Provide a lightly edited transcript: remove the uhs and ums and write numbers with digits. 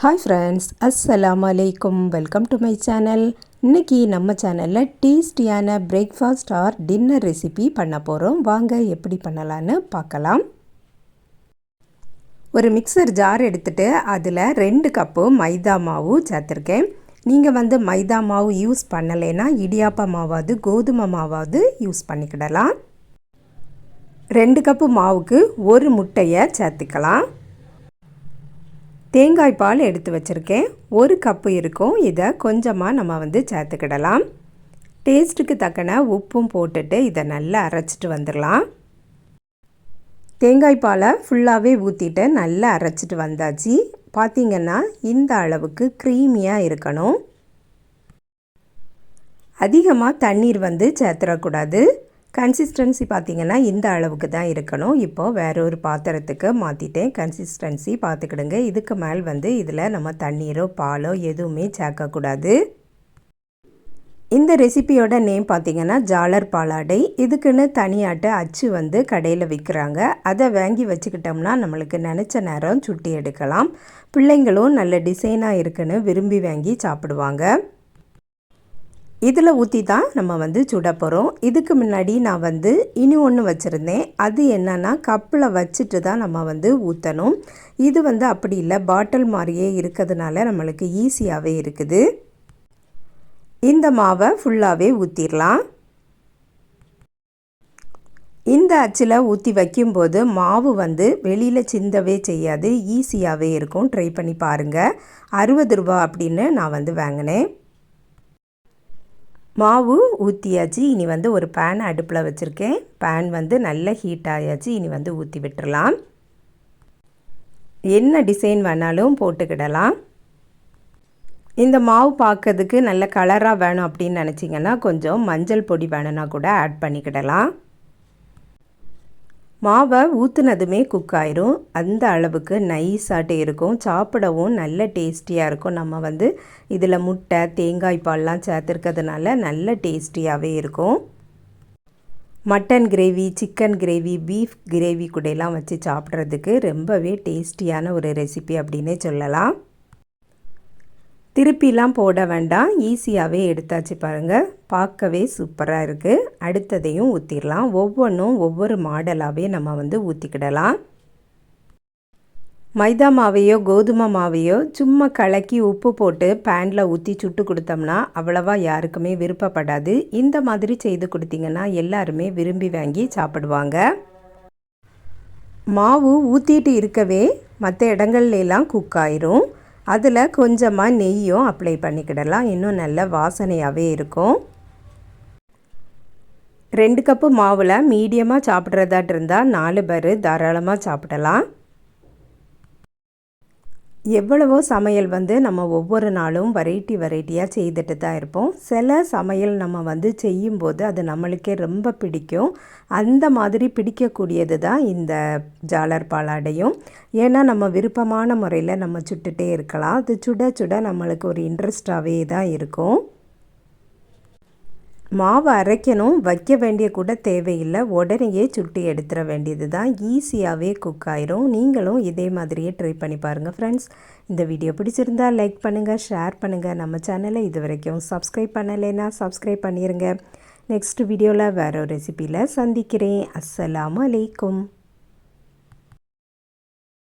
Hi friends, அஸ்ஸலாமு அலைக்கும். Welcome to my channel. இன்றைக்கி நம்ம சேனலில் டேஸ்டியான பிரேக்ஃபாஸ்ட் ஆர் டின்னர் ரெசிபி பண்ண போகிறோம். வாங்க எப்படி பண்ணலான்னு பார்க்கலாம். ஒரு மிக்சர் ஜார் எடுத்துகிட்டு அதில் 2 கப்பு மைதா மாவு சேர்த்துருக்கேன். நீங்கள் மைதா மாவு யூஸ் பண்ணலைன்னா இடியாப்ப மாவாவது கோதுமை மாவாவது யூஸ் பண்ணிக்கிடலாம். 2 கப்பு மாவுக்கு 1 முட்டையை சேர்த்துக்கலாம். தேங்காய் பால் எடுத்து வச்சுருக்கேன், 1 கப்பு இருக்கும். இதை கொஞ்சமாக நம்ம சேர்த்துக்கிடலாம். டேஸ்ட்டுக்கு தக்கன உப்பும் போட்டுட்டு இதை நல்லா அரைச்சிட்டு வந்துடலாம். தேங்காய் பாலை ஃபுல்லாகவே ஊற்றிட்டு நல்லா அரைச்சிட்டு வந்தாச்சு. பார்த்திங்கன்னா இந்த அளவுக்கு க்ரீமியாக இருக்கணும். அதிகமாக தண்ணீர் சேர்த்துடக்கூடாது. கன்சிஸ்டன்சி பார்த்திங்கன்னா இந்த அளவுக்கு தான் இருக்கணும். இப்போது வேற ஒரு பாத்திரத்துக்கு மாற்றிட்டேன். கன்சிஸ்டன்சி பார்த்துக்கிடுங்க. இதுக்கு மேல் இதில் நம்ம தண்ணீரோ பாலோ எதுவுமே சேர்க்கக்கூடாது. இந்த ரெசிபியோட நேம் பார்த்திங்கன்னா ஜாலர் பாலாடை. இதுக்குன்னு தனியாட்டு அச்சு கடையில் விற்கிறாங்க. அதை வாங்கி வச்சுக்கிட்டோம்னா நம்மளுக்கு நினச்ச நேரம் சுட்டி எடுக்கலாம். பிள்ளைங்களும் நல்ல டிசைனாக இருக்குன்னு விரும்பி வாங்கி சாப்பிடுவாங்க. இதில் ஊற்றி தான் நம்ம சுட போகிறோம். இதுக்கு முன்னாடி நான் இனி ஒன்று வச்சுருந்தேன். அது என்னன்னா கப்பில் வச்சுட்டு தான் நம்ம ஊற்றணும். இது அப்படி இல்லை, பாட்டில் மாதிரியே இருக்கிறதுனால நம்மளுக்கு ஈஸியாகவே இருக்குது. இந்த மாவை ஃபுல்லாகவே ஊற்றிடலாம். இந்த அச்சில் ஊற்றி வைக்கும்போது மாவு வெளியில் சிந்தவே செய்யாது, ஈஸியாகவே இருக்கும். ட்ரை பண்ணி பாருங்கள். 60 ரூபா அப்படின்னு நான் வாங்கினேன். மாவு ஊற்றியாச்சு. இனி ஒரு பேன் அடுப்பில் வச்சுருக்கேன். பேன் நல்ல ஹீட் ஆயாச்சு. இனி ஊற்றி விட்டுறலாம். என்ன டிசைன் வேணாலும் போட்டுக்கிடலாம். இந்த மாவு பார்க்கறதுக்கு நல்ல கலராக வேணும் அப்படின்னு நினச்சிங்கன்னா கொஞ்சம் மஞ்சள் பொடி வேணும்னா கூட ஆட் பண்ணிக்கிடலாம். மாவை ஊற்றுனதுமே குக் ஆயிரும். அந்த அளவுக்கு நைஸாட்டு இருக்கும். சாப்பிடவும் நல்ல டேஸ்டியாக இருக்கும். நம்ம இதில் முட்டை தேங்காய் பால்லாம் சேர்த்துருக்கிறதுனால நல்ல டேஸ்டியாகவே இருக்கும். Mutton gravy, chicken gravy, beef gravy கூடலாம் வச்சு சாப்பிட்றதுக்கு ரொம்பவே டேஸ்டியான ஒரு ரெசிபி அப்படின்னே சொல்லலாம். திருப்பிலாம் போட வேண்டாம், ஈஸியாகவே எடுத்தாச்சு பாருங்கள். பார்க்கவே சூப்பராக இருக்குது. அடுத்ததையும் ஊற்றிடலாம். ஒவ்வொன்றும் ஒவ்வொரு மாடலாகவே நம்ம ஊற்றிக்கிடலாம். மைதா மாவையோ கோதுமை மாவையோ சும்மா கலக்கி உப்பு போட்டு பேனில் ஊற்றி சுட்டு கொடுத்தோம்னா அவ்வளவா யாருக்குமே விருப்பப்படாது. இந்த மாதிரி செய்து கொடுத்தீங்கன்னா எல்லாருமே விரும்பி வாங்கி சாப்பிடுவாங்க. மாவு ஊற்றிட்டு இருக்கவே மற்ற இடங்கள்லாம் குக் ஆயிரும். அதில் கொஞ்சமாக நெய்யும் அப்ளை பண்ணிக்கிடலாம். இன்னும் நல்ல வாசனையாகவே இருக்கும். 2 கப்பு மாவில் மீடியமாக சாப்பிட்றதாட்டு இருந்தால் 4 பேர் தாராளமாக சாப்பிடலாம். எவ்வளவோ சமையல் நம்ம ஒவ்வொரு நாளும் வெரைட்டியாக செய்துட்டு தான் இருப்போம். சில சமையல் நம்ம செய்யும்போது அது நம்மளுக்கே ரொம்ப பிடிக்கும். அந்த மாதிரி பிடிக்கக்கூடியது தான் இந்த ஜாலர் பாலாடையும். ஏன்னா நம்ம விருப்பமான முறையில் நம்ம சுட்டுட்டே இருக்கலாம். அது சுட சுட நம்மளுக்கு ஒரு இன்ட்ரெஸ்டாகவே தான் இருக்கும். மாவு அரைக்கணும், வைக்க வேண்டிய கூட தேவையில்லை. உடனேயே சுட்டி எடுத்துட வேண்டியது தான். ஈஸியாகவே குக் ஆயிரும். நீங்களும் இதே மாதிரியே ட்ரை பண்ணி பாருங்கள் ஃப்ரெண்ட்ஸ். இந்த வீடியோ பிடிச்சிருந்தால் லைக் பண்ணுங்கள், ஷேர் பண்ணுங்கள். நம்ம சேனலை இது வரைக்கும் சப்ஸ்கிரைப் பண்ணலைன்னா சப்ஸ்கிரைப் பண்ணிடுங்க. நெக்ஸ்ட் வீடியோவில் வேறு ஒரு ரெசிபியில் சந்திக்கிறேன். அஸ்ஸலாமு அலைக்கும்.